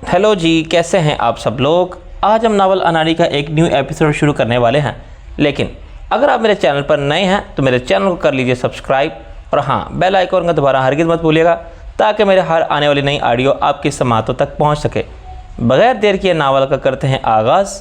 Hello जी, कैसे हैं आप सब लोग। आज हम नावल अनाड़ी का एक न्यू एपिसोड शुरू करने वाले हैं, लेकिन अगर आप मेरे चैनल पर नए हैं तो मेरे चैनल को कर लीजिए सब्सक्राइब और हाँ, बेल आइकन का दोबारा हरगिज़ मत भूलिएगा ताकि मेरे हर आने वाली नई ऑडियो आपकी समातों तक पहुंच सके। बगैर देर किए नावल का करते हैं आगाज़।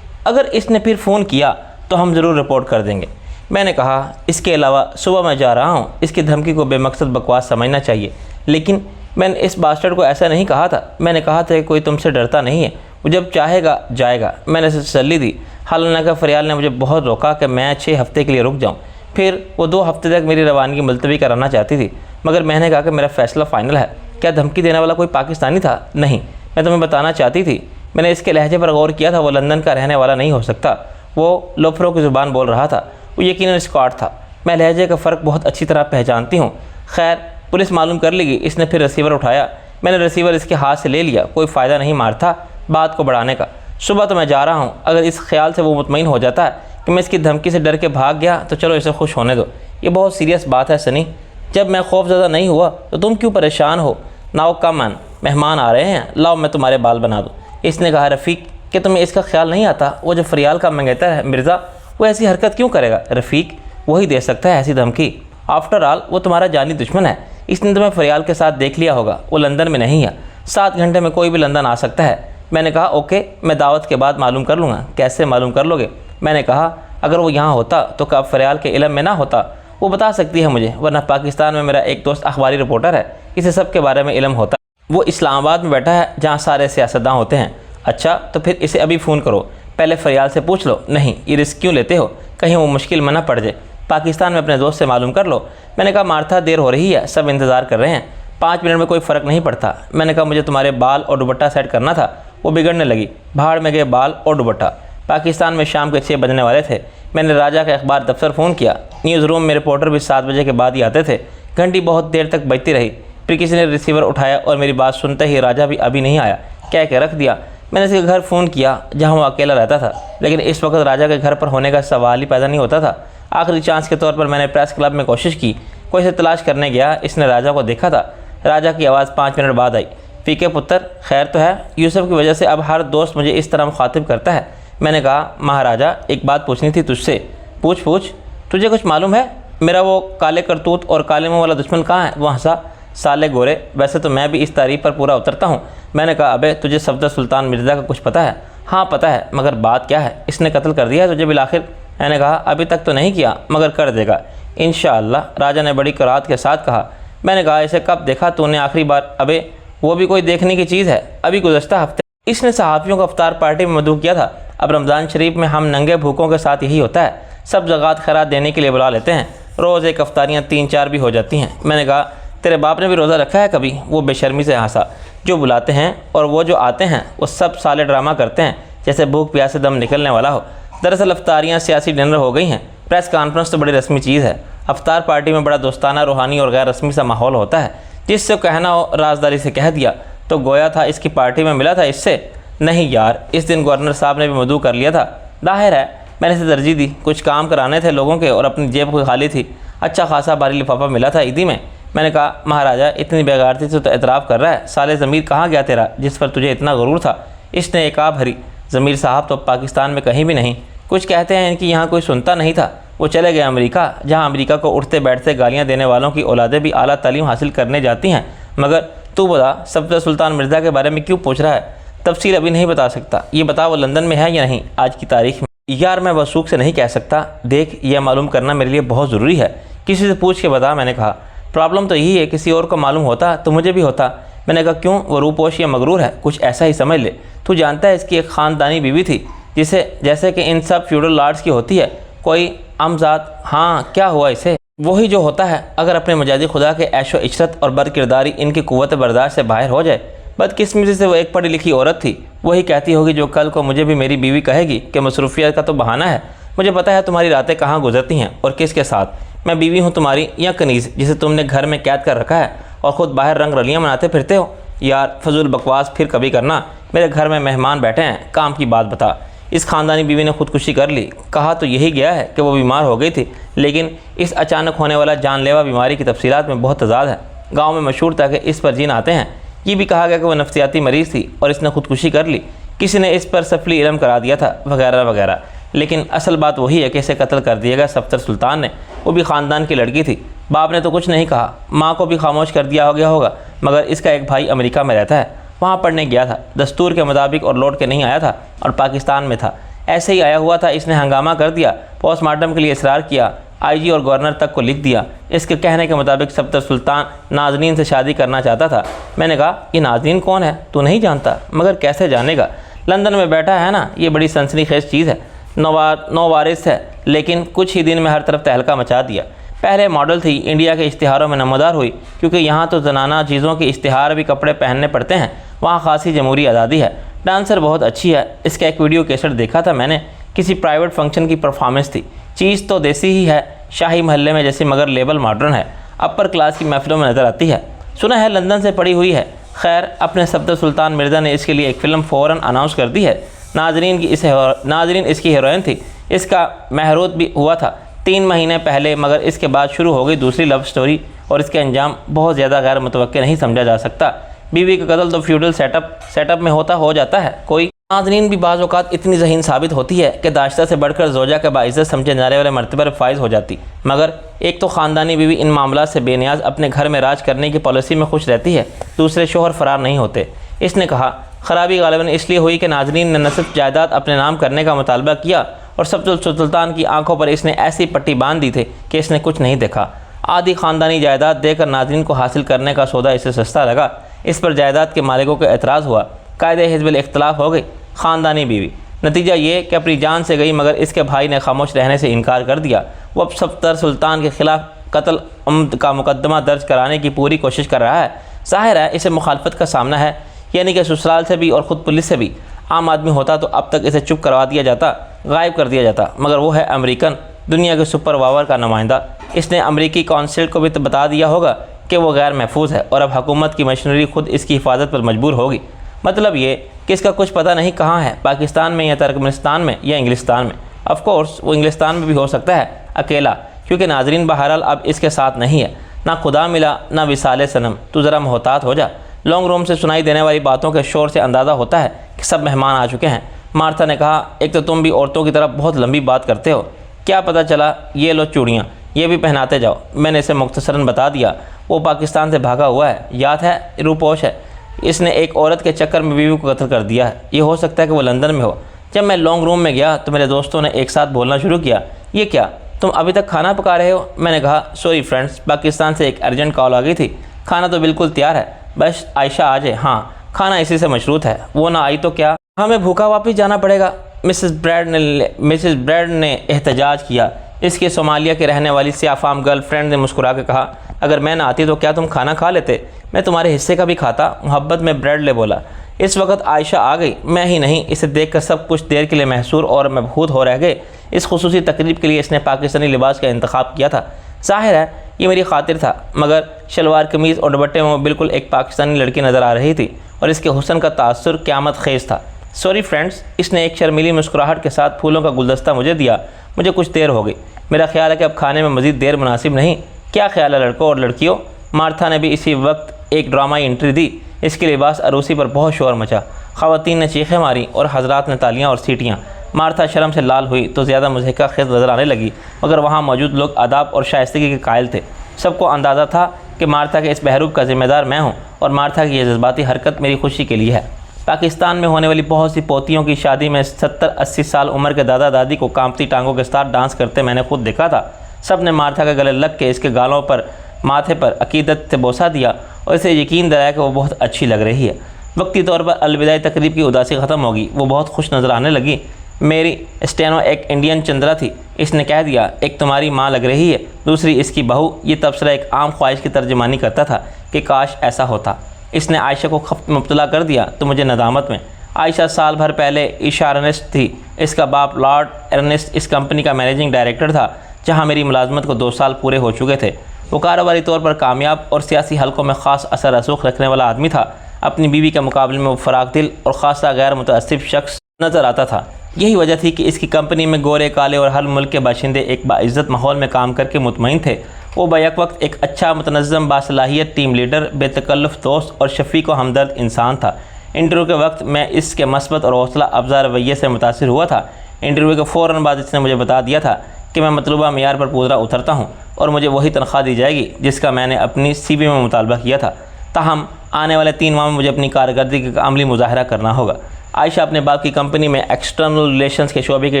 अगर इसने फिर फ़ोन किया तो हम ज़रूर रिपोर्ट कर देंगे। मैंने कहा, इसके अलावा सुबह मैं जा रहा हूँ, इसकी धमकी को बेमकसद बकवास समझना चाहिए। लेकिन मैंने इस बास्टर्ड को ऐसा नहीं कहा था। मैंने कहा था कि कोई तुमसे डरता नहीं है, वो जब चाहेगा जाएगा। मैंने इसे तसल्ली दी। हालांकि फरियाल ने मुझे बहुत रोका कि मैं 6 हफ्ते के लिए रुक जाऊँ। फिर वो 2 हफ्ते तक मेरी रवानगी मुलतवी कराना चाहती थी, मगर मैंने कहा कि मेरा फ़ैसला फ़ाइनल है। क्या धमकी देने वाला कोई पाकिस्तानी था? नहीं, मैं तुम्हें बताना चाहती थी। मैंने इसके लहजे पर गौर किया था। वो लंदन का रहने वाला नहीं हो सकता। वो लोफरों की ज़ुबान बोल रहा था। वो यकीनन स्कॉट था। मैं लहजे का फ़र्क बहुत अच्छी तरह पहचानती हूँ। खैर, पुलिस मालूम कर लेगी। इसने फिर रिसीवर उठाया। मैंने रिसीवर इसके हाथ से ले लिया। कोई फ़ायदा नहीं मारता बात को बढ़ाने का। सुबह तो मैं जा रहा हूँ। अगर इस ख्याल से वो मुतमईन हो जाता है कि मैं इसकी धमकी से डर के भाग गया तो चलो इसे खुश होने दो। ये बहुत सीरियस बात है सनी। जब मैं खौफज़दा नहीं हुआ तो तुम क्यों परेशान हो? नाउ कम ऑन, मेहमान आ रहे हैं, लाओ मैं तुम्हारे बाल बना दूँ। इसने कहा, रफ़ीक कि तुम्हें इसका ख्याल नहीं आता? वो जो फरियाल का मंगेतर है मिर्ज़ा, वो ऐसी हरकत क्यों करेगा? रफ़ीक वही दे सकता है ऐसी धमकी। आफ्टर ऑल वो तुम्हारा जानी दुश्मन है। इसने तुम्हें फरियाल के साथ देख लिया होगा। वो लंदन में नहीं है। 7 घंटे में कोई भी लंदन आ सकता है। मैंने कहा, ओके, मैं दावत के बाद मालूम कर लूँगा। कैसे मालूम कर लोगे? मैंने कहा, अगर वो यहाँ होता तो कब फरियाल के इल्म में ना होता? वो बता सकती है मुझे, वरना पाकिस्तान में मेरा एक दोस्त अखबारी रिपोर्टर है, इसे सब के बारे में इल्म होता। वो इस्लामाबाद में बैठा है जहाँ सारे सियासतदान होते हैं। अच्छा, तो फिर इसे अभी फ़ोन करो, पहले फरियाल से पूछ लो। नहीं, ये रिस्क क्यों लेते हो? कहीं वो मुश्किल में ना पड़ जाए। पाकिस्तान में अपने दोस्त से मालूम कर लो। मैंने कहा, मार्था देर हो रही है, सब इंतज़ार कर रहे हैं। 5 मिनट में कोई फ़र्क नहीं पड़ता। मैंने कहा, मुझे तुम्हारे बाल और दुपट्टा सेट करना था। वो बिगड़ने लगी। भाड़ में गए बाल और दुपट्टा। पाकिस्तान में शाम के 6 बजने वाले थे। मैंने राजा का अखबार दफ्तर फ़ोन किया। न्यूज़ रूम में रिपोर्टर भी 7 बजे के बाद ही आते थे। घंटी बहुत देर तक बजती रही। फिर किसी ने रिसीवर उठाया और मेरी बात सुनते ही राजा भी अभी नहीं आया कह के रख दिया। मैंने इसके घर फ़ोन किया जहाँ वो अकेला रहता था, लेकिन इस वक्त राजा के घर पर होने का सवाल ही पैदा नहीं होता था। आखिरी चांस के तौर पर मैंने प्रेस क्लब में कोशिश की। कोई इसे तलाश करने गया। इसने राजा को देखा था। राजा की आवाज़ 5 मिनट बाद आई। फीके पुत्र, खैर तो है? यूसुफ की वजह से अब हर दोस्त मुझे इस तरह मुखातिब करता है। मैंने कहा, महाराजा, एक बात पूछनी थी तुझसे। पूछ पूछ। तुझे कुछ मालूम है? मेरा वो काले करतूत और काले मुँह वाला दुश्मन कहाँ है? वो हंसा। साले गोरे, वैसे तो मैं भी इस तारीफ पर पूरा उतरता हूँ। मैंने कहा, अबे तुझे सफदर सुल्तान मिर्ज़ा का कुछ पता है? हाँ पता है, मगर बात क्या है? इसने कत्ल कर दिया है तुझे बिलाखिर? मैंने कहा, अभी तक तो नहीं किया, मगर कर देगा इंशाअल्लाह। राजा ने बड़ी कराहत के साथ कहा। मैंने कहा, इसे कब देखा तूने आखिरी बार? अबे वो भी कोई देखने की चीज़ है? अभी गुज़श्ता हफ्ते इसने सहाफ़ियों को अफ्तार पार्टी में मदऊ किया था। अब रमज़ान शरीफ में हम नंगे भूखों के साथ यही होता है। सब ज़कात खैरात देने के लिए बुला लेते हैं। रोज़ एक अफ्तारियाँ 3-4 भी हो जाती हैं। मैंने कहा, तेरे बाप ने भी रोज़ा रखा है कभी? वो बेशर्मी से हंसा। जो बुलाते हैं और वो जो आते हैं वो सब साले ड्रामा करते हैं, जैसे भूख प्यास से दम निकलने वाला हो। दरअसल अफ्तारियाँ सियासी डिनर हो गई हैं। प्रेस कॉन्फ्रेंस तो बड़ी रस्मी चीज़ है। अफ्तार पार्टी में बड़ा दोस्ताना, रूहानी और गैर रस्मी सा माहौल होता है। जिससे कहना हो राजदारी से कह दिया तो गोया था इसकी पार्टी में मिला था इससे। नहीं यार, इस दिन गवर्नर साहब ने भी मदऊ कर लिया था। जाहिर है मैंने इसे तरजीह दी। कुछ काम कराने थे लोगों के और अपनी जेब को खाली थी। अच्छा खासा भारी लिफाफा मिला था ईदी में। मैंने कहा, महाराजा, इतनी बेगारती से तो एतराफ़ कर रहा है। साले ज़मीर कहाँ गया तेरा, जिस पर तुझे इतना गुरूर था? इसने एक आप भरी। ज़मीर साहब तो पाकिस्तान में कहीं भी नहीं। कुछ कहते हैं इनकी यहाँ कोई सुनता नहीं था। वो चले गए अमेरिका, जहाँ अमेरिका को उठते बैठते गालियाँ देने वालों की औलादें भी आला तालीम हासिल करने जाती हैं। मगर तू बता, सफदर सुल्तान मिर्ज़ा के बारे में क्यों पूछ रहा है? तफसील अभी नहीं बता सकता। ये बता, वो लंदन में है या नहीं आज की तारीख में? यार, मैं वसूख से नहीं कह सकता। देख, यह मालूम करना मेरे लिए बहुत ज़रूरी है। किसी से पूछ के बता। मैंने कहा, प्रॉब्लम तो यही है, किसी और को मालूम होता तो मुझे भी होता। मैंने कहा, क्यों? वो रूपोश या मगरूर है, कुछ ऐसा ही समझ ले। तू जानता है इसकी एक ख़ानदानी बीवी थी, जिसे जैसे कि इन सब फ्यूडल लॉर्ड्स की होती है, कोई अमजाद। हाँ, क्या हुआ इसे? वही जो होता है, अगर अपने मजादी खुदा के ऐशो इशरत और बदकिरदारी इनकी कुव्वत बर्दाश्त से बाहर हो जाए। बदकिस्मती से वो एक पढ़ी लिखी औरत थी। वही कहती होगी जो कल को मुझे भी मेरी बीवी कहेगी कि मसरूफियत का तो बहाना है। मुझे पता है तुम्हारी रातें कहाँ गुजरती हैं और किसके साथ। मैं बीवी हूँ तुम्हारी या कनीज़, जिसे तुमने घर में कैद कर रखा है और ख़ुद बाहर रंग रलियाँ मनाते फिरते हो। यार, फजूल बकवास फिर कभी करना। मेरे घर में मेहमान बैठे हैं, काम की बात बता। इस ख़ानदानी बीवी ने खुदकुशी कर ली। कहा तो यही गया है कि वो बीमार हो गई थी, लेकिन इस अचानक होने वाला जानलेवा बीमारी की तफसीलात में बहुत तजाद है। गाँव में मशहूर था कि इस पर जीन आते हैं। ये भी कहा गया कि वो नफ्सियाती मरीज़ थी और इसने खुदकुशी कर ली, किसी ने इस पर सफली इल्म करा दिया था, वगैरह वगैरह। लेकिन असल बात वही है कि इसे कत्ल कर दिया गया सफ्तर सुल्तान ने। वो भी ख़ानदान की लड़की थी। बाप ने तो कुछ नहीं कहा, माँ को भी खामोश कर दिया हो गया होगा, मगर इसका एक भाई अमेरिका में रहता है, वहाँ पढ़ने गया था, दस्तूर के मुताबिक, और लौट के नहीं आया था और पाकिस्तान में था। ऐसे ही आया हुआ था, इसने हंगामा कर दिया, पोस्टमार्टम के लिए इसरार किया, आईजी और गवर्नर तक को लिख दिया। इसके कहने के मुताबिक सफ्तर सुल्तान नाजनीन से शादी करना चाहता था। मैंने कहा, ये नाजनीन कौन है? तू नहीं जानता? मगर कैसे जानेगा, लंदन में बैठा है ना, ये बड़ी सनसनीखेज चीज़ है, नौवारिस है, लेकिन कुछ ही दिन में हर तरफ तहलका मचा दिया। पहले मॉडल थी, इंडिया के इश्तिहारों में नमोदार हुई, क्योंकि यहाँ तो जनाना चीज़ों के इश्तिहार भी कपड़े पहनने पड़ते हैं, वहाँ खासी जमहूरी आज़ादी है। डांसर बहुत अच्छी है, इसका एक वीडियो कैसेट देखा था मैंने, किसी प्राइवेट फंक्शन की परफॉर्मेंस थी। चीज़ तो देसी ही है, शाही महल्ले में जैसी, मगर लेबल मॉडर्न है, अपर क्लास की महफिलों में नज़र आती है। सुना है लंदन से पड़ी हुई है। खैर, अपने सफ्तर सुल्तान मिर्ज़ा ने इसके लिए एक फ़िल्म फ़ौरन अनाउंस कर दी है। नाजरीन इसकी हीरोइन थी, इसका महरूत भी हुआ था 3 महीने पहले, मगर इसके बाद शुरू हो गई दूसरी लव स्टोरी और इसके अंजाम बहुत ज़्यादा गैर मुतवक्किल नहीं समझा जा सकता। बीवी का कत्ल तो फ्यूडल सेटअप में हो जाता है कोई। नाज़रीन भी बाज़ औक़ात इतनी ज़हीन साबित होती है कि दाश्ता से बढ़कर ज़ौजा के बाइज़्ज़त समझे जाने वाले मर्तबे पर फाइज हो जाती। मगर एक तो ख़ानदानी बीवी इन मामलात से बेनियाज अपने घर में राज करने की पॉलिसी में खुश रहती है, दूसरे शोहर फरार नहीं होते। इसने कहा, ख़राबी गालिबन इसलिए हुई कि नाज़रीन ने न सिर्फ जायदाद अपने नाम करने का मुतालबा किया, और सफ्तर सुल्तान की आंखों पर इसने ऐसी पट्टी बांध दी थी कि इसने कुछ नहीं देखा। आधी ख़ानदानी जायदाद देकर नाज़रीन को हासिल करने का सौदा इसे सस्ता लगा। इस पर जायदाद के मालिकों को एतराज़ हुआ, कायदे हिज़्बिल इख्तलाफ हो गई। ख़ानदानी बीवी, नतीजा ये कि अपनी जान से गई, मगर इसके भाई ने खामोश रहने से इनकार कर दिया। वो अब सफ्तर सुल्तान के ख़िलाफ़ कत्ल अम्द का मुकदमा दर्ज कराने की पूरी कोशिश कर रहा है। ज़ाहिर है इसे मुखालफत का सामना है, यानी कि ससुराल से भी और ख़ुद पुलिस से भी। आम आदमी होता तो अब तक इसे चुप करवा दिया जाता, गायब कर दिया जाता, मगर वो है अमेरिकन, दुनिया के सुपर पावर का नुमाइंदा। इसने अमेरिकी कौंसिल को भी तो बता दिया होगा कि वो गैर महफूज है, और अब हुकूमत की मशीनरी खुद इसकी हिफाजत पर मजबूर होगी। मतलब ये कि इसका कुछ पता नहीं कहाँ है, पाकिस्तान में या तुर्कमेनिस्तान में या इंग्लिस्तान में। ऑफ कोर्स वो इंग्लिस्तान में भी हो सकता है, अकेला, क्योंकि नाजरीन बहरहाल अब इसके साथ नहीं है। ना खुदा मिला, ना विसाले सनम, तू ज़रा मोहतात हो जा। लॉन्ग रूम से सुनाई देने वाली बातों के शोर से अंदाज़ा होता है कि सब मेहमान आ चुके हैं। मार्था ने कहा, एक तो तुम भी औरतों की तरफ बहुत लंबी बात करते हो, क्या पता चला, ये लो चूड़ियाँ, ये भी पहनाते जाओ। मैंने इसे मुख्तसरन बता दिया, वो पाकिस्तान से भागा हुआ है, याद है, रूपोश है, इसने एक औरत के चक्कर में बीवी को कत्ल कर दिया है। ये हो सकता है कि वो लंदन में हो। जब मैं लॉन्ग रूम में गया तो मेरे दोस्तों ने एक साथ बोलना शुरू किया, ये क्या, तुम अभी तक खाना पका रहे हो? मैंने कहा, सॉरी फ्रेंड्स, पाकिस्तान से एक अर्जेंट कॉल आ गई थी, खाना तो बिल्कुल तैयार है, बस आयशा आ जाए। हाँ, खाना इसी से मशरूत है, वो ना आई तो क्या, हमें भूखा वापस जाना पड़ेगा। मिसेस ब्रैड ने एहतजाज किया। इसके सोमालिया के रहने वाली सियाफाम गर्लफ्रेंड ने मुस्कुरा के कहा, अगर मैं ना आती तो क्या तुम खाना खा लेते? मैं तुम्हारे हिस्से का भी खाता, मोहब्बत में ब्रैडले बोला। इस वक्त आयशा आ गई, मैं ही नहीं। इसे देखकर सब कुछ देर के लिए महसूर और मबहूत हो रह गए। इस खुसूसी तकरीब के लिए इसने पाकिस्तानी लिबास का इंतखाब किया था। जाहिर है ये मेरी खातिर था, मगर शलवार कमीज़ और दुपट्टे में बिल्कुल एक पाकिस्तानी लड़की नज़र आ रही थी और इसके हुस्न का तासुर क़यामत ख़ेज़ था। सॉरी फ्रेंड्स, इसने एक शर्मीली मुस्कुराहट के साथ फूलों का गुलदस्ता मुझे दिया। मुझे कुछ देर हो गई, मेरा ख्याल है कि अब खाने में मज़ीद देर मुनासिब नहीं। क्या ख्याल है लड़कों और लड़कियों? मार्था ने भी इसी वक्त एक ड्रामाई एंट्री दी। इसके लिबास अरूसी पर बहुत शोर मचा। ख़वातीन ने चीखें मारी और हजरात ने तालियां और सीटियां। मार्था शर्म से लाल हुई तो ज़्यादा मुज़हिका खेज़ नज़र आने लगी, मगर वहाँ मौजूद लोग आदाब और शाइस्तगी के कायल थे। सबको अंदाज़ा था कि मार्था के इस बहरूप का ज़िम्मेदार मैं हूँ और मार्था की यह जज्बाती हरकत मेरी खुशी के लिए है। पाकिस्तान में होने वाली बहुत सी पोतियों की शादी में 70-80 साल उम्र के दादा दादी को कांपती टांगों के साथ डांस करते मैंने खुद देखा था। सब ने मार्था के गले लग के इसके गालों पर, माथे पर अकीदत से बोसा दिया और इसे यकीन दिलाया कि वो बहुत अच्छी लग रही है। वक्ती तौर पर अलविदाई तकरीब की उदासी ख़त्म होगी। वो बहुत खुश नज़र आने लगी। मेरी स्टेनो एक इंडियन चंद्रा थी। इसने कह दिया, एक तुम्हारी माँ लग रही है, दूसरी इसकी बहू। ये तबसरा एक आम ख्वाहिश की तर्जमानी करता था कि काश ऐसा होता। इसने आयशा को खपत में मुब्तला कर दिया तो मुझे नदामत में। आयशा साल भर पहले ईशा अर्नेस्ट थी। इसका बाप लॉर्ड अर्नेस्ट इस कंपनी का मैनेजिंग डायरेक्टर था, जहाँ मेरी मुलाजमत को 2 साल पूरे हो चुके थे। वो कारोबारी तौर पर कामयाब और सियासी हलकों में ख़ास असर रसूख रखने वाला आदमी था। अपनी बीवी के मुकाबले में वो फराग दिल और ख़ासा गैर मुतअस्सिफ शख्स नज़र आता था। यही वजह थी कि इसकी कंपनी में गोरे काले और हर मुल्क के बाशिंदे एक बाइज़्ज़त माहौल में काम करके मुतमईन थे। वो बैक वक्त एक अच्छा मुतनज़्ज़म बासलाहियत टीम लीडर, बेतकल्लुफ़ दोस्त और शफ़ीक व हमदर्द इंसान था। इंटरव्यू के वक्त मैं इसके मस्बत और हौसला अफजा रवैये से मुतासिर हुआ था। इंटरव्यू के फ़ौरन बाद इसने मुझे बता दिया था कि मैं मतलूबा मेयार पर पूरा उतरता हूँ और मुझे वही तनख्वाह दी जाएगी जिसका मैंने अपनी CV में मुतालबा किया था। ताहम आने वाले 3 माह में मुझे अपनी कारकर्दगी का अमली मुजाहरा करना होगा। आयशा अपने बाप की कंपनी में एक्सटर्नल रिलेशंस के शोबे की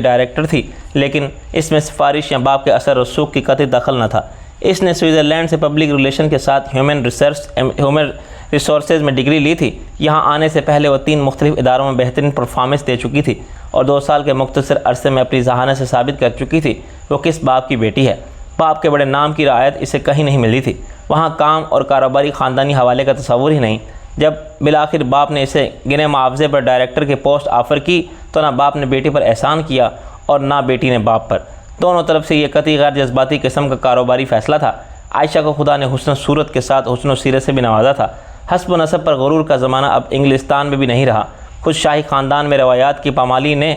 डायरेक्टर थी, लेकिन इसमें सिफारिश या बाप के असर रसूख की कतई दखल न था। इसने स्विट्ज़रलैंड से पब्लिक रिलेशन के साथ ह्यूमन रिसोर्सेज में डिग्री ली थी। यहाँ आने से पहले वो 3 मुख्तलिफ इदारों में बेहतरीन परफॉर्मेंस दे चुकी थी और 2 साल के मुख्तसर अरसे में अपनी जहानत से साबित कर चुकी थी वो किस बाप की बेटी है। बाप के बड़े नाम की रायत इसे कहीं नहीं मिली थी। वहाँ काम और कारोबारी ख़ानदानी हवाले का तस्वुर ही नहीं। जब बिलाखिर बाप ने इसे गिने मुआवजे पर डायरेक्टर की पोस्ट ऑफ़र की तो ना बाप ने बेटी पर एहसान किया और ना बेटी ने बाप पर। दोनों तरफ से ये कतई गैर जज्बाती किस्म का कारोबारी फ़ैसला था। आयशा को खुदा ने हुस्न सूरत के साथ हुस्न सीरत से भी नवाजा था। हस्ब व नसब पर गुरूर का ज़माना अब इंग्लिस्तान में भी नहीं रहा। खुद शाही ख़ानदान में रवायात की पामाली ने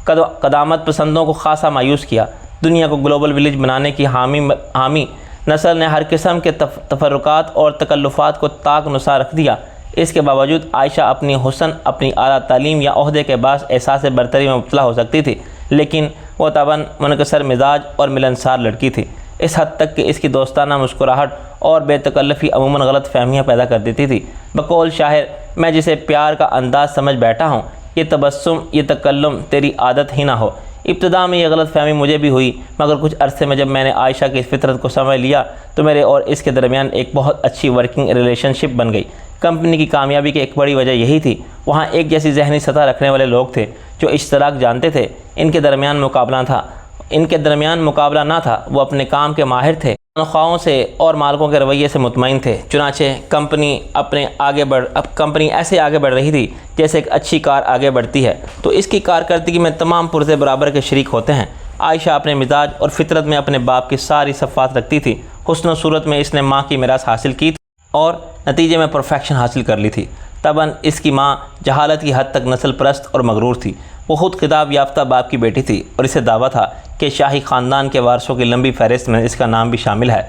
कदामत पसंदों को खासा मायूस किया। दुनिया को ग्लोबल विलेज बनाने की हामी नस्ल ने हर किस्म के तफरुकात और तकल्लुफ़ात को ताक नुसा रख दिया। इसके बावजूद आयशा अपनी हुस्न, अपनी आला तालीम या ओहदे के बास एहसास बरतरी में मुब्तला हो सकती थी, लेकिन वह तबन मुनकसर मिजाज और मिलनसार लड़की थी। इस हद तक कि इसकी दोस्ताना मुस्कुराहट और बेतकल्लफ़ी अमूमन गलत फहमियाँ पैदा कर देती थी। बकौल शाहिर, मैं जिसे प्यार का अंदाज़ समझ बैठा हूँ, ये तबस्सुम, ये तकल्लुम तेरी आदत ही ना हो। इब्तिदा में यह गलत फहमी मुझे भी हुई, मगर कुछ अरसे में जब मैंने आयशा की फितरत को समझ लिया तो मेरे और इसके दरमियान एक बहुत अच्छी वर्किंग रिलेशनशिप बन गई। कंपनी की कामयाबी की एक बड़ी वजह यही थी, वहाँ एक जैसी जहनी सतह रखने वाले लोग थे जो इश्तराक जानते थे। इनके दरमियान मुकाबला ना था। वो अपने काम के माहिर थे, तनख्वाहों से और मालिकों के रवैये से मुतमईन थे। चुनाचे कंपनी ऐसे आगे बढ़ रही थी जैसे एक अच्छी कार आगे बढ़ती है तो इसकी कारकर्दगी में तमाम पुरज़े बराबर के शरीक होते हैं। आयशा अपने मिजाज और फितरत में अपने बाप की सारी सफ़ात रखती थी। हुस्न सूरत में इसने माँ की मिरास हासिल की थी और नतीजे में परफेक्शन हासिल कर ली थी। तबन इसकी माँ जहालत की हद तक नस्ल परस्त और मगरूर थी। वो खुद खिताब याफ्ता बाप की बेटी थी और इसे दावा था कि शाही ख़ानदान के वारसों की लंबी फहरिस्त में इसका नाम भी शामिल है।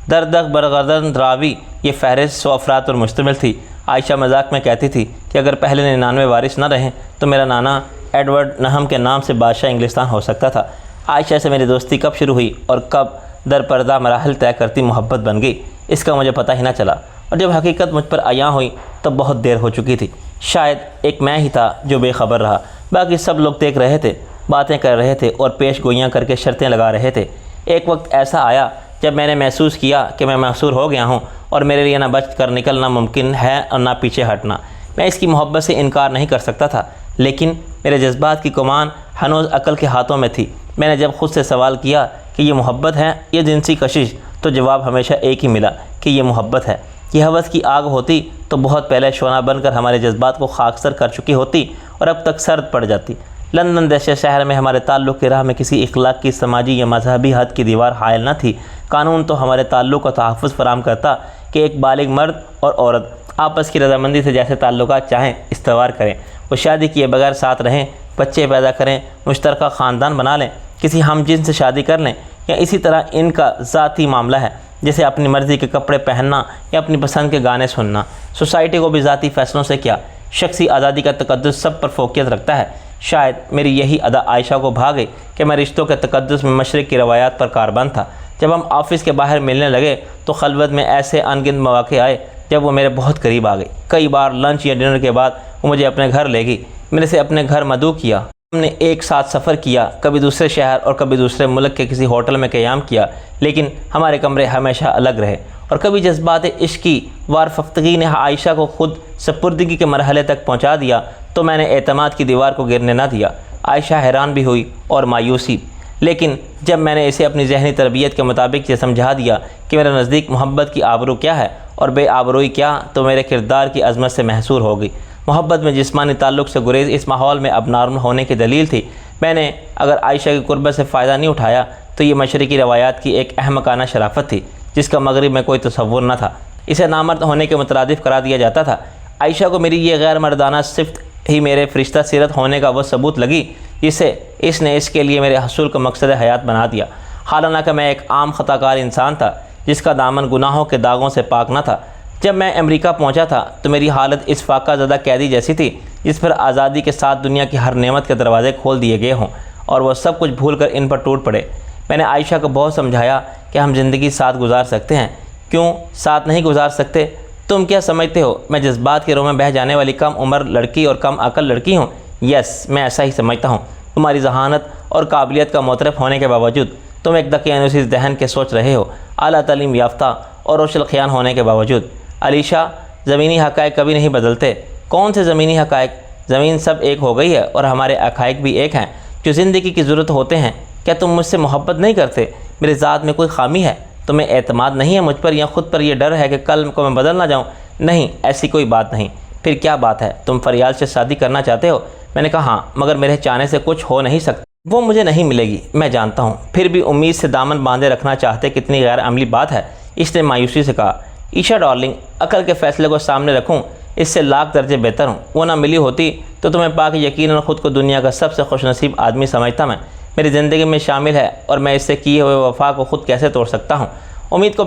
दरदक बरगर्दन रावी ये फहरिस्त 100 अफराद पर मुश्तमिल थी। आयशा मजाक में कहती थी कि अगर पहले 99 वारिस न रहें तो मेरा नाना एडवर्ड नहम के नाम से बादशाह इंग्लिस्तान हो सकता था। आयशा से मेरी दोस्ती कब शुरू हुई और कब दर पर्दा मराहल तय करती मोहब्बत बन गई, इसका मुझे पता ही ना चला, और जब हकीकत मुझ पर आया हुई तो बहुत देर हो चुकी थी। शायद एक मैं ही था जो बेखबर रहा, बाकी सब लोग देख रहे थे, बातें कर रहे थे और पेश गोइयाँ करके शर्तें लगा रहे थे। एक वक्त ऐसा आया जब मैंने महसूस किया कि मैं महसूर हो गया हूँ और मेरे लिए ना बच कर निकलना मुमकिन है और ना पीछे हटना। मैं इसकी मोहब्बत से इनकार नहीं कर सकता था, लेकिन मेरे जज्बात की कमान हनूज़ अकल के हाथों में थी। मैंने जब खुद से सवाल किया कि ये मोहब्बत है या जिनसी कशिश, तो जवाब हमेशा एक ही मिला कि ये मोहब्बत है। ये हवस की आग होती तो बहुत पहले शोना बनकर हमारे जज्बात को खाकसर कर चुकी होती और अब तक सर्द पड़ जाती। लंदन जैसे शहर में हमारे ताल्लुक़ की राह में किसी इखलाक की, समाजी या मजहबी हद की दीवार हायल न थी। कानून तो हमारे ताल्लुक़ का तहफ़्फ़ुज़ फराहम करता कि एक बालिग मर्द और औरत आपस की रजामंदी से जैसे ताल्लुकात चाहें इस्तवार करें। वो शादी किए बगैर साथ रहें, बच्चे पैदा करें, मुश्तरका ख़ानदान बना लें, किसी हम जिन्स से शादी कर लें, या इसी तरह इनका ज़ाती मामला है जैसे अपनी मर्ज़ी के कपड़े पहनना या अपनी पसंद के गाने सुनना। सोसाइटी को भी ज़ाती फ़ैसलों से क्या, शख्सी आज़ादी का तकद्दुस सब पर फोकियत रखता है। शायद मेरी यही अदा आयशा को भा गई कि मैं रिश्तों के तकद्दुस में मशरिक़ की रवायात पर कारबंद था। जब हम ऑफ़िस के बाहर मिलने लगे तो खलवत में ऐसे अनगिनत मौक़े आए जब वो मेरे बहुत करीब आ गई। कई बार लंच या डिनर के बाद वो मुझे अपने घर ले गई, मेरे से अपने घर मदऊ किया। हमने एक साथ सफ़र किया, कभी दूसरे शहर और कभी दूसरे मुल्क के किसी होटल में क़याम किया, लेकिन हमारे कमरे हमेशा अलग रहे। और कभी जज्बात इश्क की वारफख्तगी ने आयशा को खुद सपुर्दगी के मरहले तक पहुँचा दिया तो मैंने एतमाद की दीवार को गिरने ना दिया। आयशा हैरान भी हुई और मायूसी, लेकिन जब मैंने इसे अपनी जहनी तरबियत के मुताबिक ये समझा दिया कि मेरे नज़दीक मोहब्बत की आबरू क्या है और बेआबरूई क्या, तो मेरे किरदार की अज़मत से महसूर हो गई। मोहब्बत में जिस्मानी ताल्लुक़ से गुरेज इस माहौल में अब नॉर्मल होने की दलील थी। मैंने अगर आयशा की कुर्बत से फ़ायदा नहीं उठाया तो ये मशरिकी रवायात की एक अहमकाना शराफत थी जिसका मगरिब में कोई तसव्वुर न था। इसे नामर्द होने के मुतरादिफ करा दिया जाता था। आयशा को मेरी ये गैर मर्दाना सिफ्त ही मेरे फ़रिश्ता सीरत होने का वह सबूत लगी जिसे इसने इसके लिए मेरे हसूल को मकसद हयात बना दिया। हालांकि मैं एक आम ख़ताकार इंसान था, जिसका दामन गुनाहों के दागों से पाक न था। जब मैं अमेरिका पहुंचा था तो मेरी हालत इस फाका ज़दा कैदी जैसी थी जिस पर आज़ादी के साथ दुनिया की हर नेमत के दरवाजे खोल दिए गए हों और वह सब कुछ भूल कर इन पर टूट पड़े। मैंने आयशा को बहुत समझाया कि हम ज़िंदगी साथ गुजार सकते हैं, क्यों साथ नहीं गुजार सकते। तुम क्या समझते हो मैं जज्बात के रो में बह जाने वाली कम उम्र लड़की और कम अकल लड़की हूँ? यस, मैं ऐसा ही समझता हूँ। तुम्हारी जहानत और काबिलियत का मोतरफ होने के बावजूद तुम एक दकियानुसी दहन के सोच रहे हो, आला तालीम याफ्ता और रोशल ख़यान होने के बावजूद। अलीशा, ज़मीनी हक़ाइक़ कभी नहीं बदलते। कौन से ज़मीनी हक़ाइक़? ज़मीन सब एक हो गई है और हमारे हक़ाइक़ भी एक हैं जो ज़िंदगी की ज़रूरत होते हैं। क्या तुम मुझसे मोहब्बत नहीं करते? मेरे ज़ात में कोई ख़ामी है? तुम्हें एतमाद नहीं है मुझ पर, या ख़ुद पर यह डर है कि कल को मैं बदल ना जाऊँ? नहीं, ऐसी कोई बात नहीं। फिर क्या बात है? तुम फरियाल से शादी करना चाहते हो? मैंने कहा हाँ, मगर मेरे चाहने से कुछ हो नहीं सकता। वो मुझे नहीं मिलेगी, मैं जानता हूँ। फिर भी उम्मीद से दामन बांधे रखना चाहते कितनी गैर अमली बात है। इसने मायूसी से कहा, ईशा डार्लिंग, अकल के फ़ैसले को सामने रखूँ इससे लाख दर्जे बेहतर हूँ। वो ना मिली होती तो तुम्हें पाक यकीनन ख़ुद को दुनिया का सबसे खुशनसीब आदमी समझता मैं। मेरी ज़िंदगी में शामिल है और मैं इससे किए हुए वफ़ा को ख़ुद कैसे तोड़ सकता हूँ? उम्मीद को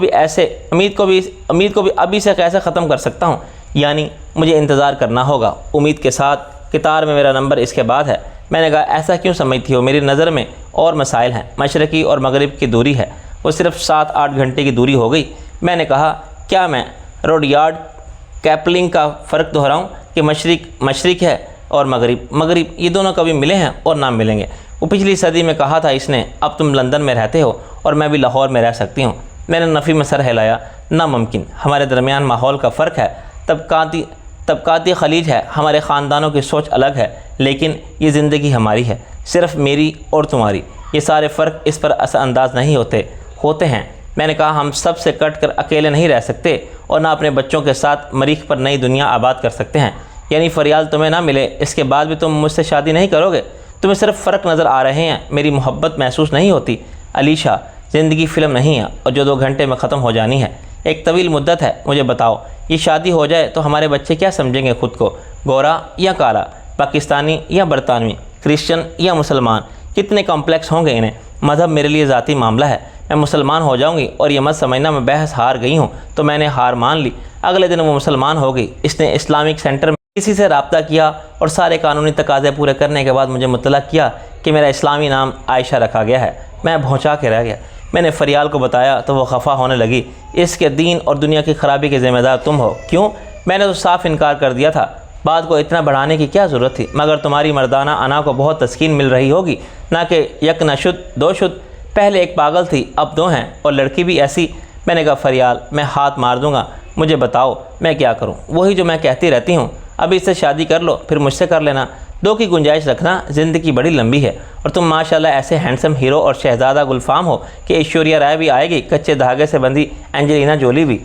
भी अभी से कैसे ख़त्म कर सकता हूँ? यानी मुझे इंतज़ार करना होगा। उम्मीद के साथ कितार में मेरा नंबर इसके बाद है। मैंने कहा, ऐसा क्यों समझती हो? मेरी नज़र में और मसाइल हैं। मशरक़ी और मगरिब की दूरी है, वो सिर्फ 7-8 घंटे की दूरी हो गई। मैंने कहा, क्या मैं रोडयार्ड कैपलिंग का फ़र्क दोहराऊँ कि मशरिक़ है और मगरिब ये दोनों कभी मिले हैं और ना मिलेंगे। वो पिछली सदी में कहा था इसने। अब तुम लंदन में रहते हो और मैं भी लाहौर में रह सकती हूँ। मैंने नफ़ी में सर हिलाया। नामुमकिन, हमारे दरमियान माहौल का फ़र्क है, तबकाती खलीज है, हमारे ख़ानदानों की सोच अलग है, लेकिन ये ज़िंदगी हमारी है, सिर्फ़ मेरी और तुम्हारी। ये सारे फ़र्क इस पर असरअंदाज नहीं होते हैं। मैंने कहा, हम सब से कट कर अकेले नहीं रह सकते और ना अपने बच्चों के साथ मरीख पर नई दुनिया आबाद कर सकते हैं। यानी फरियाल तुम्हें ना मिले इसके बाद भी तुम मुझसे शादी नहीं करोगे? तुम्हें सिर्फ फ़र्क नज़र आ रहे हैं, मेरी मोहब्बत महसूस नहीं होती। अलीशा, ज़िंदगी फ़िल्म नहीं है और जो 2 घंटे में ख़त्म हो जानी है। एक तवील मुद्दत है। मुझे बताओ, ये शादी हो जाए तो हमारे बच्चे क्या समझेंगे खुद को? गोरा या काला, पाकिस्तानी या बरतानवी, क्रिश्चियन या मुसलमान? कितने कॉम्प्लेक्स होंगे इन्हें। मज़हब मेरे लिए ज़ाती मामला है। मैं मुसलमान हो जाऊंगी और ये मत समझना मैं बहस हार गई हूँ तो मैंने हार मान ली। अगले दिन वो मुसलमान हो गई। इसने इस्लामिक सेंटर में किसी से रब्ता किया और सारे कानूनी तकाज़े पूरे करने के बाद मुझे मुतला किया कि मेरा इस्लामी नाम आयशा रखा गया है। मैं भौंचा के रह गया। मैंने फरियाल को बताया तो वह खफा होने लगी। इसके दीन और दुनिया की ख़राबी के ज़िम्मेदार तुम हो। क्यों? मैंने तो साफ़ इनकार कर दिया था। बात को इतना बढ़ाने की क्या ज़रूरत थी? मगर तुम्हारी मर्दाना अना को बहुत तस्कीन मिल रही होगी, ना कि यक न शुद्ध 2 शुद्ध। पहले एक पागल थी, अब 2 हैं, और लड़की भी ऐसी। मैंने कहा, फरियाल, मैं हाथ मार दूँगा, मुझे बताओ मैं क्या करूँ? वही जो मैं कहती रहती हूँ, अभी इससे शादी कर लो फिर मुझसे कर लेना। 2 की गुंजाइश रखना, ज़िंदगी बड़ी लंबी है और तुम माशाल्लाह ऐसे हैंडसम हीरो और शहज़ादा गुलफाम हो कि ऐश्वर्या राय भी आएगी, कच्चे धागे से बंधी एंजेलिना जोली भी।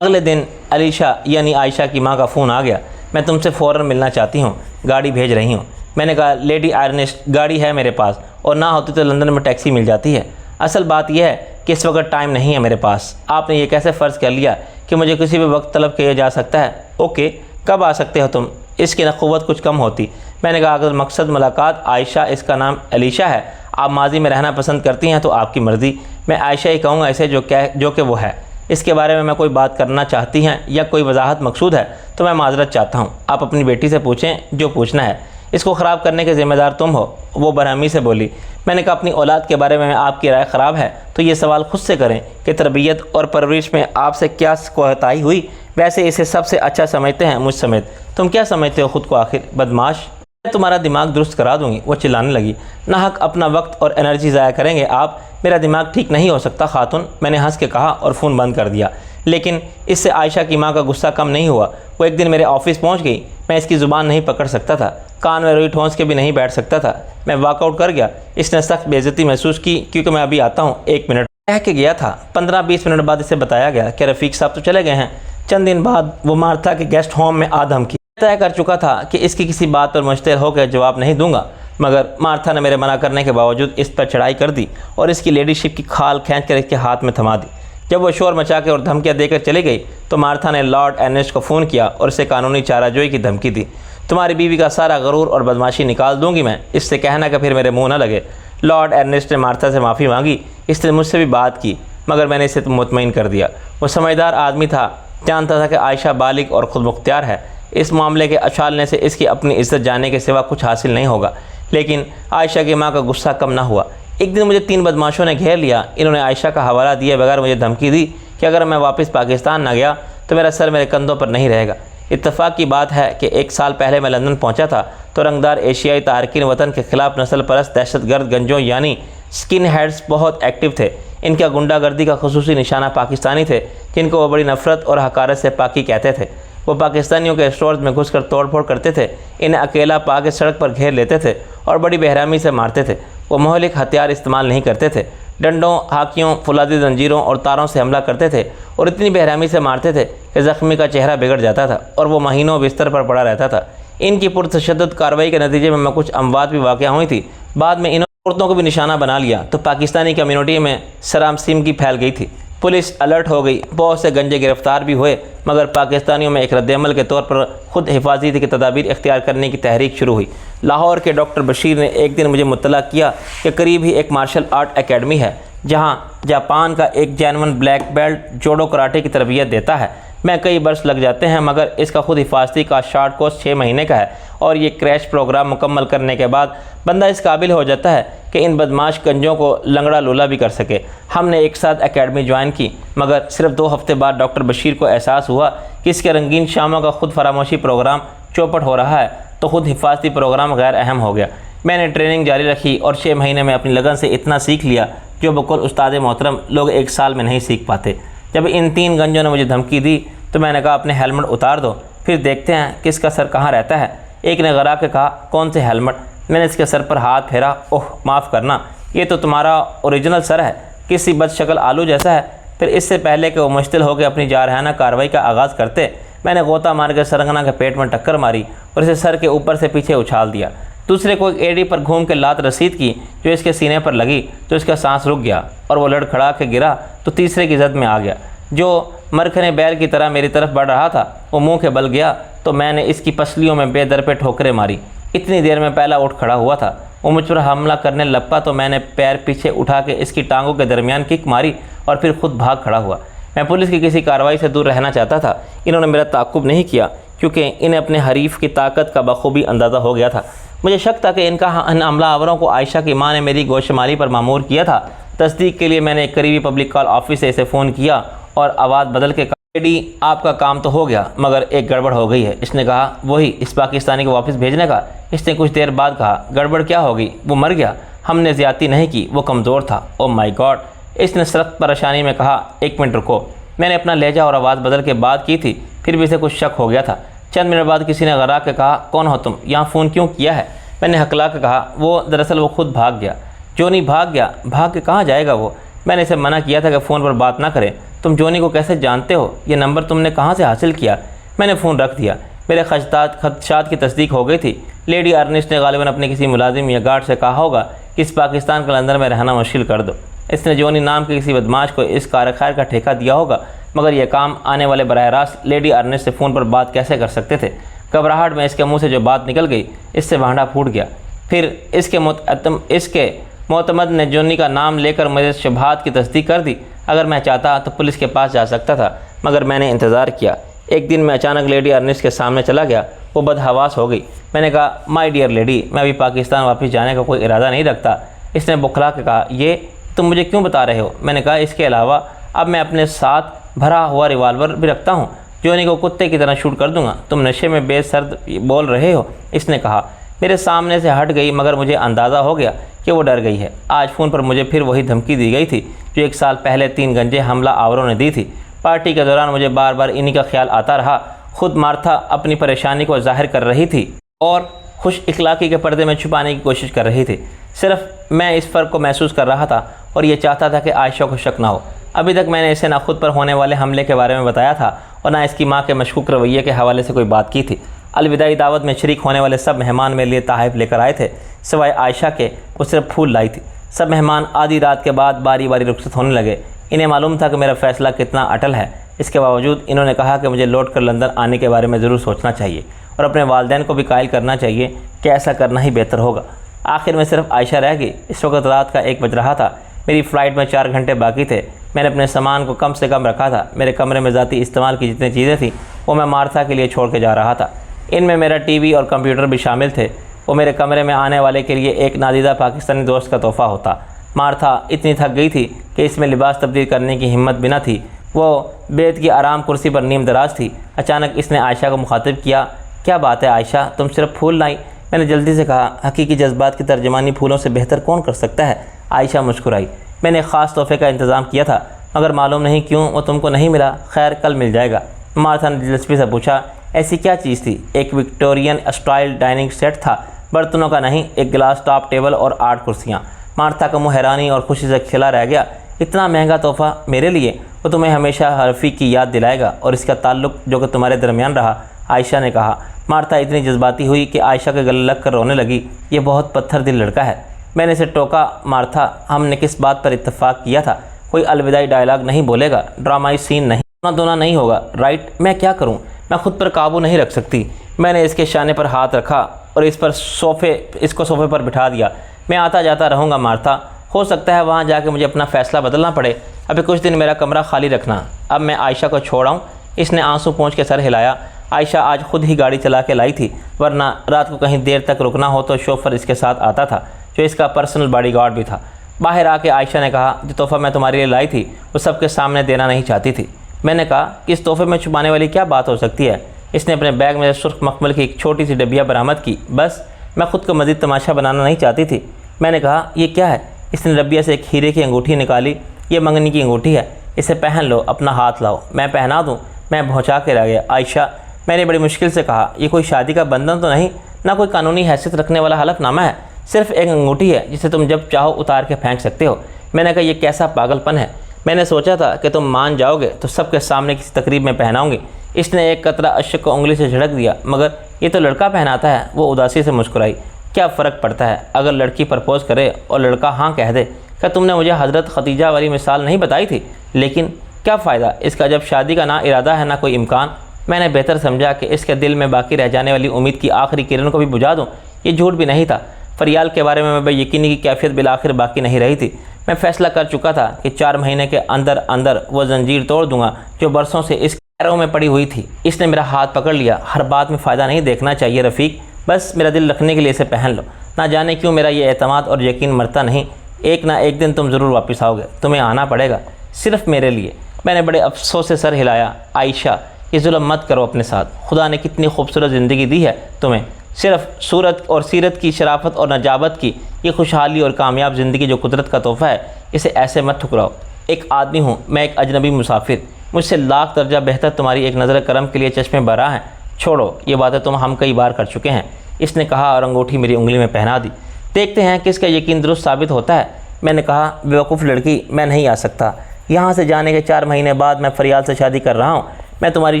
अगले दिन अलीशा यानी आयशा की माँ का फ़ोन आ गया। मैं तुमसे फ़ौरन मिलना चाहती हूँ, गाड़ी भेज रही हूँ। मैंने कहा, लेडी आर्नेस्ट, गाड़ी है मेरे पास और ना होती तो लंदन में टैक्सी मिल जाती है। असल बात यह है कि इस वक्त टाइम नहीं है मेरे पास। आपने ये कैसे फ़र्ज़ कर लिया कि मुझे किसी भी वक्त तलब किया जा सकता है? ओके, कब आ सकते हो तुम? इसकी नक़ुव्वत कुछ कम होती। मैंने कहा, अगर मकसद मुलाकात आयशा, इसका नाम अलीशा है, आप माजी में रहना पसंद करती हैं तो आपकी मर्ज़ी। मैं आयशा ही कहूँगा इसे जो कि वो है। इसके बारे में मैं कोई बात करना चाहती हैं या कोई वजाहत मकसूद है तो मैं माजरत चाहता हूँ। आप अपनी बेटी से पूछें जो पूछना है। इसको ख़राब करने के ज़िम्मेदार तुम हो। वो बरहमी से बोली। मैंने कहा, अपनी औलाद के बारे में आपकी राय ख़राब है तो ये सवाल ख़ुद से करें कि तरबियत और परवरिश में आपसे क्या कोताही हुई। वैसे इसे सबसे अच्छा समझते हैं मुझ समेत। तुम क्या समझते हो खुद को आखिर? बदमाश, मैं तुम्हारा दिमाग दुरुस्त करा दूंगी। वो चिल्लाने लगी। नाहक अपना वक्त और एनर्जी ज़ाया करेंगे आप। मेरा दिमाग ठीक नहीं हो सकता खातून, मैंने हंस के कहा और फ़ोन बंद कर दिया। लेकिन इससे आयशा की माँ का गुस्सा कम नहीं हुआ। वो एक दिन मेरे ऑफिस पहुँच गई। मैं इसकी ज़ुबान नहीं पकड़ सकता था, कान में रुई ठोंस के भी नहीं बैठ सकता था। मैं वॉकआउट कर गया। इसने सख्त बेइज्जती महसूस की क्योंकि मैं अभी आता हूँ, 1 मिनट कह के गया था। 15-20 मिनट बाद इसे बताया गया कि रफ़ीक साहब तो चले गए हैं। चंद दिन बाद वो मार्था के गेस्ट होम में आधम की तय कर चुका था कि इसकी किसी बात पर मुश्तिल होकर जवाब नहीं दूंगा, मगर मार्था ने मेरे मना करने के बावजूद इस पर चढ़ाई कर दी और इसकी लेडीशिप की खाल खींच कर इसके हाथ में थमा दी। जब वो शोर मचा के और धमकियाँ देकर चली गई तो मार्था ने लॉर्ड एर्नेस्ट को फ़ोन किया और इसे कानूनी चाराजोई की धमकी दी। तुम्हारी बीवी का सारा गरूर और बदमाशी निकाल दूंगी मैं, इससे कहना कि फिर मेरे मुँह न लगे। लॉर्ड एर्नेस्ट ने मार्था से माफ़ी मांगी। इसने मुझसे भी बात की। मगर मैंने इसे मुतमईन कर दिया। वो समझदार आदमी था, जानता था कि आयशा बालिग और ख़ुद मुख्तियार है। इस मामले के उछालने से इसकी अपनी इज्जत जाने के सिवा कुछ हासिल नहीं होगा। लेकिन आयशा की माँ का गुस्सा कम ना हुआ। एक दिन मुझे 3 बदमाशों ने घेर लिया। इन्होंने आयशा का हवाला दिए बगैर मुझे धमकी दी कि अगर मैं वापस पाकिस्तान ना गया तो मेरा सर मेरे कंधों पर नहीं रहेगा। इत्तेफाक की बात है कि 1 साल पहले मैं लंदन पहुंचा था तो रंगदार एशियाई तारकिन वतन के ख़िलाफ़ नस्ल परस्त दहशतगर्द गंजों यानी स्किन हेड्स बहुत एक्टिव थे। इनका गुंडागर्दी का खुसूसी निशाना पाकिस्तानी थे, जिनको वो बड़ी नफ़रत और हकारत से पाकी कहते थे। वो पाकिस्तानियों के स्टोर्स में घुसकर तोड़फोड़ करते थे, इन्हें अकेला पा के सड़क पर घेर लेते थे और बड़ी बेरहमी से मारते थे। वो महलिक हथियार इस्तेमाल नहीं करते थे, डंडों, हाकियों, फुलादी जंजीरों और तारों से हमला करते थे और इतनी बेरहमी से मारते थे कि ज़ख्मी का चेहरा बिगड़ जाता था और वो महीनों बिस्तर पर पड़ा रहता था। इनकी पुरतशद्दुद कार्रवाई के नतीजे में कुछ अमवात भी वाक़या हुई थी। बाद में इन्होंने औरतों को भी निशाना बना लिया तो पाकिस्तानी कम्यूनिटी में सरामसीमगी फैल गई थी। पुलिस अलर्ट हो गई, बहुत से गंजे गिरफ्तार भी हुए, मगर पाकिस्तानियों में एक रद्दअमल के तौर पर खुद हिफाजती की तदाबीर इख्तियार करने की तहरीक शुरू हुई। लाहौर के डॉक्टर बशीर ने एक दिन मुझे मुत्तला किया कि करीब ही एक मार्शल आर्ट एकेडमी है जहाँ जापान का एक जेन्युइन ब्लैक बेल्ट जोडो कराटे की तरबियत देता है। मैं कई बरस लग जाते हैं, मगर इसका खुद हिफाजती का शॉर्ट कोर्स 6 महीने का है और ये क्रैश प्रोग्राम मुकम्मल करने के बाद बंदा इस काबिल हो जाता है कि इन बदमाश गंजों को लंगड़ा लूला भी कर सके। हमने एक साथ एकेडमी ज्वाइन की, मगर सिर्फ 2 हफ्ते बाद डॉक्टर बशीर को एहसास हुआ कि इसके रंगीन शामों का खुद फरामोशी प्रोग्राम चौपट हो रहा है तो खुद हिफाजती प्रोग्राम गैर अहम हो गया। मैंने ट्रेनिंग जारी रखी और 6 महीने में अपनी लगन से इतना सीख लिया जो बकौल उस्ताद मोहतरम लोग 1 साल में नहीं सीख पाते। जब इन 3 गंजों ने मुझे धमकी दी तो मैंने कहा अपने हेलमेट उतार दो, फिर देखते हैं किसका सर कहाँ रहता है। एक ने गरा के कहा कौन से हेलमेट? मैंने इसके सर पर हाथ फेरा। ओह माफ़ करना, ये तो तुम्हारा ओरिजिनल सर है, किसी बदशक्ल आलू जैसा है। फिर इससे पहले कि वो मुश्तिल होकर अपनी जारहाना कार्रवाई का आगाज़ करते, मैंने गोता मार के सरंगना के पेट में टक्कर मारी और इसे सर के ऊपर से पीछे उछाल दिया। दूसरे को एक एड़ी पर घूम के लात रसीद की जो इसके सीने पर लगी तो इसका सांस रुक गया और वो लड़खड़ा के गिरा तो तीसरे की जद में आ गया। जो मरखने बैल की तरह मेरी तरफ बढ़ रहा था वो मुंह के बल गया तो मैंने इसकी पसलियों में बेदर पे ठोकरें मारी। इतनी देर में पहला उठ खड़ा हुआ था। वो मुझ पर हमला करने लपका तो मैंने पैर पीछे उठा के इसकी टांगों के दरमियान किक मारी और फिर खुद भाग खड़ा हुआ। मैं पुलिस की किसी कार्रवाई से दूर रहना चाहता था। इन्होंने मेरा ताक़ुब नहीं किया क्योंकि इन्हें अपने हरीफ की ताकत का बखूबी अंदाज़ा हो गया था। मुझे शक था कि इन हमलावरों को आयशा की माँ ने मेरी गोशमाली पर मामूर किया था। तस्दीक के लिए मैंने एक करीबी पब्लिक कॉल ऑफिस से इसे फ़ोन किया और आवाज़ बदल के कहा, लेडी आपका काम तो हो गया मगर एक गड़बड़ हो गई है। इसने कहा वही इस पाकिस्तानी को वापस भेजने का। इसने कुछ देर बाद कहा गड़बड़ क्या होगी, वो मर गया, हमने ज़्यादती नहीं की, वो कमज़ोर था। ओ माई गॉड, इसने सख्त परेशानी में कहा 1 मिनट रुको। मैंने अपना लहजा और आवाज़ बदल के बात की थी, फिर भी इसे कुछ शक हो गया था। चंद मिनट बाद किसी ने गरा के कहा कौन हो तुम, यहाँ फ़ोन क्यों किया है? मैंने हकला के कहा वो दरअसल वो खुद भाग गया। जोनी भाग गया? भाग के कहाँ जाएगा वो? मैंने इसे मना किया था कि फ़ोन पर बात ना करें। तुम जोनी को कैसे जानते हो? ये नंबर तुमने कहाँ से हासिल किया? मैंने फ़ोन रख दिया। मेरे खदशात की तस्दीक हो गई थी। लेडी अर्निस्ट ने गालिबन अपने किसी मुलाजिम या गार्ड से कहा होगा कि इस पाकिस्तान के लंदन में रहना मुश्किल कर दो। इसने जोनी नाम के किसी बदमाश को इस कार खैर का ठेका दिया होगा, मगर यह काम आने वाले बराह रास्त लेडी अर्निस्ट से फ़ोन पर बात कैसे कर सकते थे? घबराहट में इसके मुँह से जो बात निकल गई इससे भांडा फूट गया। फिर इसके मोतमद ने जोनी का नाम लेकर मुझे शुबहात की तस्दीक कर दी। अगर मैं चाहता तो पुलिस के पास जा सकता था, मगर मैंने इंतज़ार किया। एक दिन मैं अचानक लेडी अर्निस्ट के सामने चला गया। वो बदहवास हो गई। मैंने कहा माय डियर लेडी, मैं अभी पाकिस्तान वापस जाने का कोई इरादा नहीं रखता। इसने बुखला के कहा ये तुम मुझे क्यों बता रहे हो? मैंने कहा इसके अलावा अब मैं अपने साथ भरा हुआ रिवाल्वर भी रखता हूँ, जोनी को कुत्ते की तरह शूट कर दूंगा। तुम नशे में बेसर्द बोल रहे हो। इसने कहा। मेरे सामने से हट गई, मगर मुझे अंदाज़ा हो गया कि वो डर गई है। आज फ़ोन पर मुझे फिर वही धमकी दी गई थी जो 1 साल पहले 3 गंजे हमला आवरों ने दी थी। पार्टी के दौरान मुझे बार बार इन्हीं का ख्याल आता रहा। खुद मार्था अपनी परेशानी को जाहिर कर रही थी और खुश इखलाकी के पर्दे में छुपाने की कोशिश कर रही थी। सिर्फ मैं इस फ़र्क को महसूस कर रहा था और ये चाहता था कि आयशा को शक ना हो। अभी तक मैंने इसे ना खुद पर होने वाले हमले के बारे में बताया था और ना इसकी माँ के मशकूक रवैये के हवाले से कोई बात की थी। अलविदाई दावत में शरीक होने वाले सब मेहमान मेरे लिए तोहफ़े लेकर आए थे, सिवाय आयशा के। वो सिर्फ फूल लाई थी। सब मेहमान आधी रात के बाद बारी बारी रुखसत होने लगे। इन्हें मालूम था कि मेरा फ़ैसला कितना अटल है। इसके बावजूद इन्होंने कहा कि मुझे लौट कर लंदन आने के बारे में ज़रूर सोचना चाहिए और अपने वालिदैन को भी कायल करना चाहिए कि ऐसा करना ही बेहतर होगा। आखिर में सिर्फ आयशा रह गई। इस वक्त रात का 1 बज रहा था। मेरी फ़्लाइट में 4 घंटे बाकी थे। मैंने अपने सामान को कम से कम रखा था। मेरे कमरे में ज़ाती इस्तेमाल की जितनी चीज़ें थी वो मैं मार्था के लिए छोड़ के जा रहा था। इनमें मेरा टीवी और कंप्यूटर भी शामिल थे। वो मेरे कमरे में आने वाले के लिए एक नादीदा पाकिस्तानी दोस्त का तोहफ़ा होता। मार्था इतनी थक गई थी कि इसमें लिबास तब्दील करने की हिम्मत भी न थी। वो बेद की आराम कुर्सी पर नीम दराज थी। अचानक इसने आयशा को मुखातिब किया, क्या बात है आयशा, तुम सिर्फ फूल लाई? मैंने जल्दी से कहा, हकीकी जज्बात की तर्जमानी फूलों से बेहतर कौन कर सकता है? आयशा मुस्कुराई। मैंने एक ख़ास तोहफे का इंतज़ाम किया था मगर मालूम नहीं क्यों वो तुमको नहीं मिला। खैर कल मिल जाएगा। मार्था ने दिलचस्पी से पूछा, ऐसी क्या चीज़ थी? एक विक्टोरियन स्टाइल डाइनिंग सेट था, बर्तनों का नहीं, एक गिलास टॉप टेबल और 8 कुर्सियाँ। मार्था का मुँह हैरानी और खुशी से खिला रह गया। इतना महंगा तोहफ़ा मेरे लिए? वो तुम्हें हमेशा रफ़ीक की याद दिलाएगा और इसका ताल्लुक़ जो कि तुम्हारे दरमियान रहा, आयशा ने कहा। मार्था इतनी जज्बाती हुई कि आयशा के गले लग कर रोने लगी। ये बहुत पत्थर दिल लड़का है। मैंने इसे टोका, मार्था हमने किस बात पर इत्तेफाक किया था? कोई अलविदाई डायलॉग नहीं बोलेगा, ड्रामाई सीन नहीं, रोना धोना नहीं होगा, राइट? मैं क्या करूं? मैं खुद पर काबू नहीं रख सकती। मैंने इसके शाने पर हाथ रखा और इसको सोफ़े पर बिठा दिया। मैं आता जाता रहूँगा मार्था, हो सकता है वहाँ जाके मुझे अपना फ़ैसला बदलना पड़े। अभी कुछ दिन मेरा कमरा खाली रखना। अब मैं आयशा को छोड़ आऊँ? इसने आंसू पोंछ के सर हिलाया। आयशा आज खुद ही गाड़ी चला के लाई थी, वरना रात को कहीं देर तक रुकना हो तो शोफर इसके साथ आता था, जो इसका पर्सनल बॉडीगार्ड भी था। बाहर आके आयशा ने कहा, जो तोहफ़ा मैं तुम्हारे लिए लाई थी वो सबके सामने देना नहीं चाहती थी। मैंने कहा कि इस तोहफे में छुपाने वाली क्या बात हो सकती है? इसने अपने बैग में सुर्ख मखमल की एक छोटी सी डबिया बरामद की। बस मैं खुद को मज़ीद तमाशा बनाना नहीं चाहती थी। मैंने कहा, ये क्या है? इसने डबिया से एक हीरे की अंगूठी निकाली। ये मंगनी की अंगूठी है, इसे पहन लो, अपना हाथ लाओ, मैं पहना दूँ? मैं भौंचा के रह गया। आयशा, मैंने बड़ी मुश्किल से कहा, ये कोई शादी का बंधन तो नहीं, ना कोई कानूनी हैसियत रखने वाला हलफनामा है, सिर्फ एक अंगूठी है जिसे तुम जब चाहो उतार के फेंक सकते हो। मैंने कहा, ये कैसा पागलपन है? मैंने सोचा था कि तुम मान जाओगे तो सबके सामने किसी तकरीब में पहनाऊंगी। इसने एक कतरा अशक को उंगली से झड़क दिया। मगर ये तो लड़का पहनाता है। वो उदासी से मुस्कुराई। क्या फ़र्क पड़ता है अगर लड़की प्रपोज़ करे और लड़का हाँ कह दे? क्या तुमने मुझे हज़रत खदीजा वाली मिसाल नहीं बताई थी? लेकिन क्या फ़ायदा इसका जब शादी का ना इरादा है ना कोई इम्कान। मैंने बेहतर समझा कि इसके दिल में बाकी रह जाने वाली उम्मीद की आखिरी किरण को भी बुझा दूँ। ये झूठ भी नहीं था। फरियाल के बारे में बेयकीनी की कैफियत बिलाखिर बाकी नहीं रही थी। मैं फ़ैसला कर चुका था कि 4 महीने के अंदर अंदर वो जंजीर तोड़ दूंगा जो बरसों से इस पैरों में पड़ी हुई थी। इसने मेरा हाथ पकड़ लिया। हर बात में फ़ायदा नहीं देखना चाहिए रफ़ीक, बस मेरा दिल रखने के लिए इसे पहन लो। ना जाने क्यों मेरा ये एतमाद और यकीन मरता नहीं। एक ना एक दिन तुम ज़रूर वापस आओगे, तुम्हें आना पड़ेगा, सिर्फ मेरे लिए। मैंने बड़े अफसोस से सर हिलाया। आयशा, ये जुल्म मत करो अपने साथ। खुदा ने कितनी खूबसूरत ज़िंदगी दी है तुम्हें। सिर्फ सूरत और सीरत की शराफत और नजाबत की ये खुशहाली और कामयाब ज़िंदगी जो कुदरत का तोहफ़ा है, इसे ऐसे मत ठुकराओ। एक आदमी हूँ मैं, एक अजनबी मुसाफिर। मुझसे लाख दर्जा बेहतर तुम्हारी एक नज़र करम के लिए चश्मे बरा हैं। छोड़ो, ये बातें तुम हम कई बार कर चुके हैं, इसने कहा और अंगूठी मेरी उंगली में पहना दी। देखते हैं किसका यकीन दुरुस्त साबित होता है। मैंने कहा, बेवकूफ़ लड़की, मैं नहीं आ सकता। यहाँ से जाने के 4 महीने बाद मैं फरियाल से शादी कर रहा हूँ। मैं तुम्हारी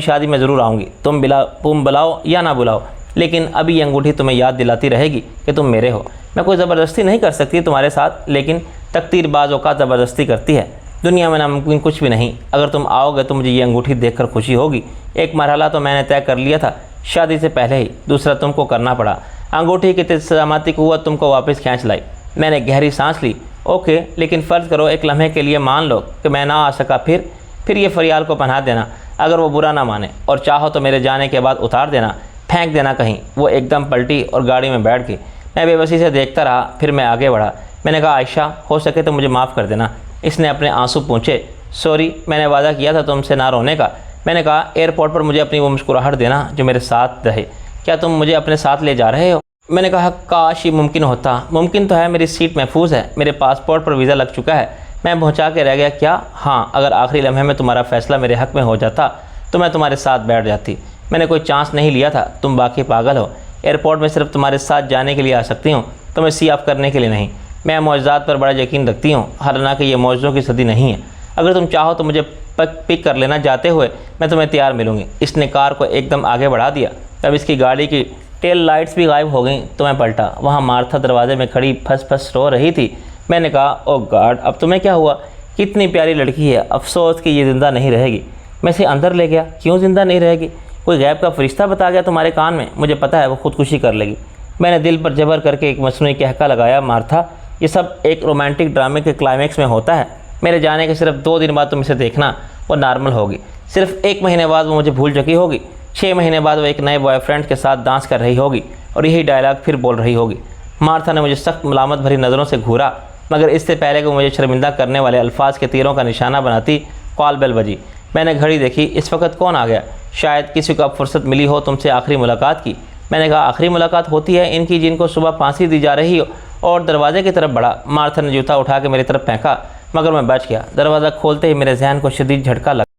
शादी में ज़रूर आऊँगी, तुम बुलाओ या ना बुलाओ, लेकिन अभी ये अंगूठी तुम्हें याद दिलाती रहेगी कि तुम मेरे हो। मैं कोई ज़बरदस्ती नहीं कर सकती तुम्हारे साथ, लेकिन तकदीर बाज़ औक़ात ज़बरदस्ती करती है। दुनिया में नामुमकिन कुछ भी नहीं। अगर तुम आओगे तो मुझे ये अंगूठी देखकर खुशी होगी। एक मरहला तो मैंने तय कर लिया था शादी से पहले ही, दूसरा तुमको करना पड़ा। अंगूठी की सलामती क़ुव्वत तुमको वापस खींच लाई। मैंने गहरी सांस ली। ओके, लेकिन फ़र्ज़ करो एक लम्हे के लिए मान लो कि मैं ना आ सका, फिर ये फरियाल को पनाह देना। अगर वो बुरा ना माने और चाहो तो मेरे जाने के बाद उतार देना, फेंक देना कहीं। वो एकदम पलटी और गाड़ी में बैठ गई। मैं बेबसी से देखता रहा, फिर मैं आगे बढ़ा। मैंने कहा, आयशा, हो सके तो मुझे माफ़ कर देना। इसने अपने आंसू पोंछे। सॉरी, मैंने वादा किया था तुमसे ना रोने का। मैंने कहा, एयरपोर्ट पर मुझे अपनी वो मुस्कुराहट देना जो मेरे साथ रहे। क्या तुम मुझे अपने साथ ले जा रहे हो? मैंने कहा, काश ये मुमकिन होता। मुमकिन तो है, मेरी सीट महफूज है, मेरे पासपोर्ट पर वीज़ा लग चुका है। मैं पहुँचा के रह गया। क्या? हाँ, अगर आखिरी लम्हे में तुम्हारा फ़ैसला मेरे हक़ में हो जाता तो मैं तुम्हारे साथ बैठ जाती। मैंने कोई चांस नहीं लिया था। तुम बाकी पागल हो। एयरपोर्ट में सिर्फ तुम्हारे साथ जाने के लिए आ सकती हूँ, तुम्हें सी ऑफ करने के लिए नहीं। मैं मौजज़ात पर बड़ा यकीन रखती हूँ, हालांकि ये मौजज़ों की सदी नहीं है। अगर तुम चाहो तो मुझे पिक कर लेना जाते हुए, मैं तुम्हें तैयार मिलूँगी। इसने कार को एकदम आगे बढ़ा दिया। तब इसकी गाड़ी की टेल लाइट्स भी गायब हो गईं तो मैं पलटा। वहाँ मार्था दरवाजे में खड़ी फंस फंस रो रही थी। मैंने कहा, ओ गॉड, अब तुम्हें क्या हुआ? कितनी प्यारी लड़की है, अफसोस कि ये ज़िंदा नहीं रहेगी। मैं इसे अंदर ले गया। क्यों ज़िंदा नहीं रहेगी? कोई गैब का फरिश्ता बता गया तुम्हारे कान में? मुझे पता है वो खुदकुशी कर लेगी। मैंने दिल पर जबर करके एक मसनूई कहका लगाया, मार्था, ये सब एक रोमांटिक ड्रामे के क्लाइमैक्स में होता है। मेरे जाने के सिर्फ 2 दिन बाद तुम इसे देखना, वो नॉर्मल होगी। सिर्फ 1 महीने बाद वो मुझे भूल चुकी होगी। 6 महीने बाद वो एक नए बॉयफ्रेंड के साथ डांस कर रही होगी और यही डायलॉग फिर बोल रही होगी। मार्था ने मुझे सख्त मलामत भरी नज़रों से घूरा, मगर इससे पहले कि वो मुझे शर्मिंदा करने वाले अल्फाज के तीरों का निशाना बनाती, कॉल बेल बजी। मैंने घड़ी देखी, इस वक्त कौन आ गया? शायद किसी को अब फुर्सत मिली हो तुमसे आखिरी मुलाकात की। मैंने कहा, आखिरी मुलाकात होती है इनकी जिनको सुबह फांसी दी जा रही हो, और दरवाजे की तरफ बढ़ा। मार्था ने जूता उठा के मेरी तरफ फेंका, मगर मैं बच गया। दरवाज़ा खोलते ही मेरे जहन को शदीद झटका लगा।